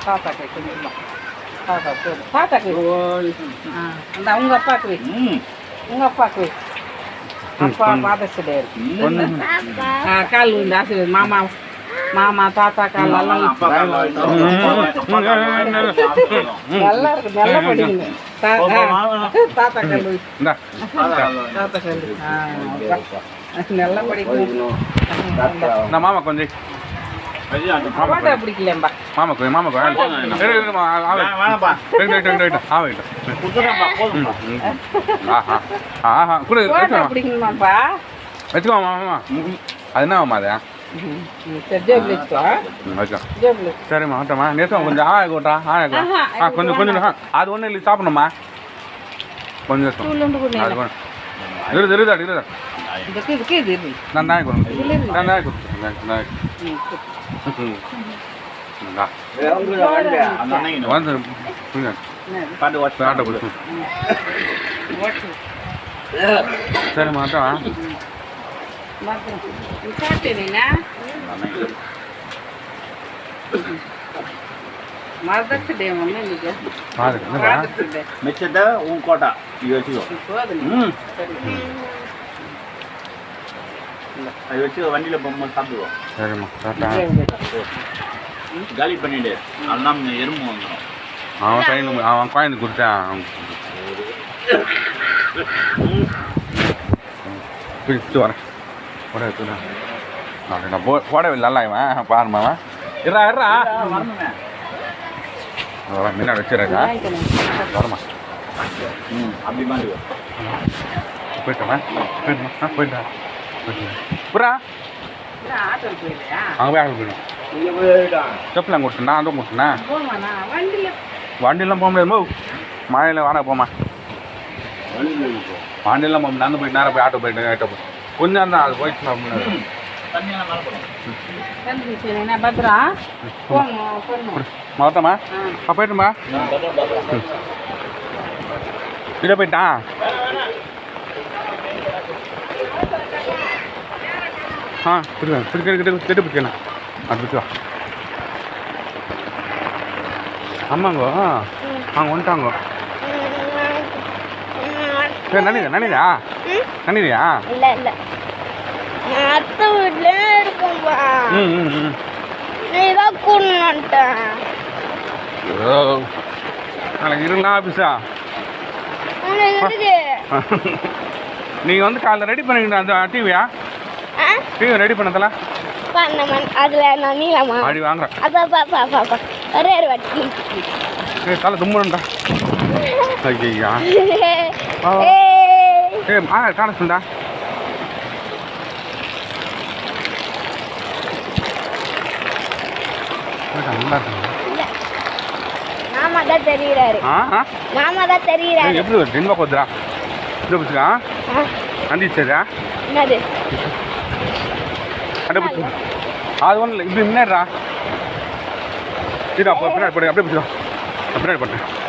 தாத்தாக்கு கொஞ்சம் தாத்தா போதும் தாத்தாக்கு அந்த உங்கள் அப்பாவுக்கு வை உங்கள் அப்பாவுக்கு வை அப்பா ஃபாதர்ஸ் டே கால் விழுந்து ஆசீர்வாதம் மாமா மாமா தாத்தா கால் எல்லாம் நல்லா இருக்கு நல்லா படிக்கணும் தாத்தா கல் தாத்தா கல் நல்லா படிக்கணும் மாமா கொஞ்சம் போட்டோ பிடிக்கலம்பா மாமா கொஞ்சம் மாமா போட்டோ பிடிக்கணுமாப்பா வச்சுக்கோ மாமா அது என்ன மாமா அது சரிம்மா ஆட்டம்மா நேற்று கொஞ்சம் ஆய கூட்டா கொஞ்சம் கொஞ்சம் அது ஒன்றும் இல்லை சாப்பிடணும்மா கொஞ்சம் அது இருதா இருதா நான் தான் கொடுத்தேன் நான் தான் கொடுத்தேன் ஆட்டோ கொடுத்தேன் சரிம்மா ஆட்டா மதர்ஸ் டே மம்மி இன்னைக்கு மெச்சத்தை உன் கோட்டா இது வச்சுக்கோ அது வச்சு வண்டியில் போகும்போது சாப்பிடுவோம் சரிம்மா காலி பண்ணிட்டு அதெல்லாம் எறும்பு வந்துடும் அவன் கையில் அவன் குழந்தை கொடுத்தான் பிடிச்சிட்டு வரேன் போட வச்சுதான் நான் போடவில்லை நல்லா இவன் பாருமாவன் இருறா இருறா முன்னாடி வச்சுருக்கா வரமா அப்படி மாதிரி போயிட்டோமா போயிட்டோமா போயிட்டா புறா அங்கே போய் ஆக போயிடும் செப்பலாம் கொடுத்துண்ணா அதுவும் கொடுத்துண்ணா வண்டியெல்லாம் போக முடியாது மழையில் வாடகை போமா வண்டியெல்லாம் போக நடந்து போயிட்டு நேரம் போய் ஆட்டோ போயிட்டு ஆட்டோ போய் கொஞ்ச நேரம் தான் அது போயிடுச்சுன்னா பத்ரா மொத்தமா போயிட்டுமா இதை போயிட்டான் பிடிக்க திட்டு பிடிக்கணும் அது பிடிச்சா ஆமாங்கோ அவங்க வந்துட்டாங்கோ சரி நனிதா நனிதியா இல்ல இல்ல அத்தை வீட்ல இருக்கும்பா நீதான் கூடட்டேன் நாளைக்கு இருங்களா ஆஃபீஸா நீங்கள் வந்து காலைல ரெடி பண்ணிக்கிட்ட அந்த டிவியா டிவி ரெடி பண்ணதில்ல அதுல நான் நீளமா அடி வாங்குறேன் அப்பா ஒரே ஒரு வாட்டி தலை தும்முறா ஐயா காண சொல்லுடா நல்லா இருக்கு மாமா தான் தெரியுறாரு மாமா தான் தெரியுறாரு எப்படி ரெண்டு கொத்துறா இது பிடிச்சிக்கா நந்திச்சதா என்னது அடைப்பிடிச்சு அது ஒன்றும் இல்லை இப்படி முன்னேறா இது அப்போ பின்னாடி போடு அப்படியே பிடிச்சிடும் பின்னாடி போட்டேன்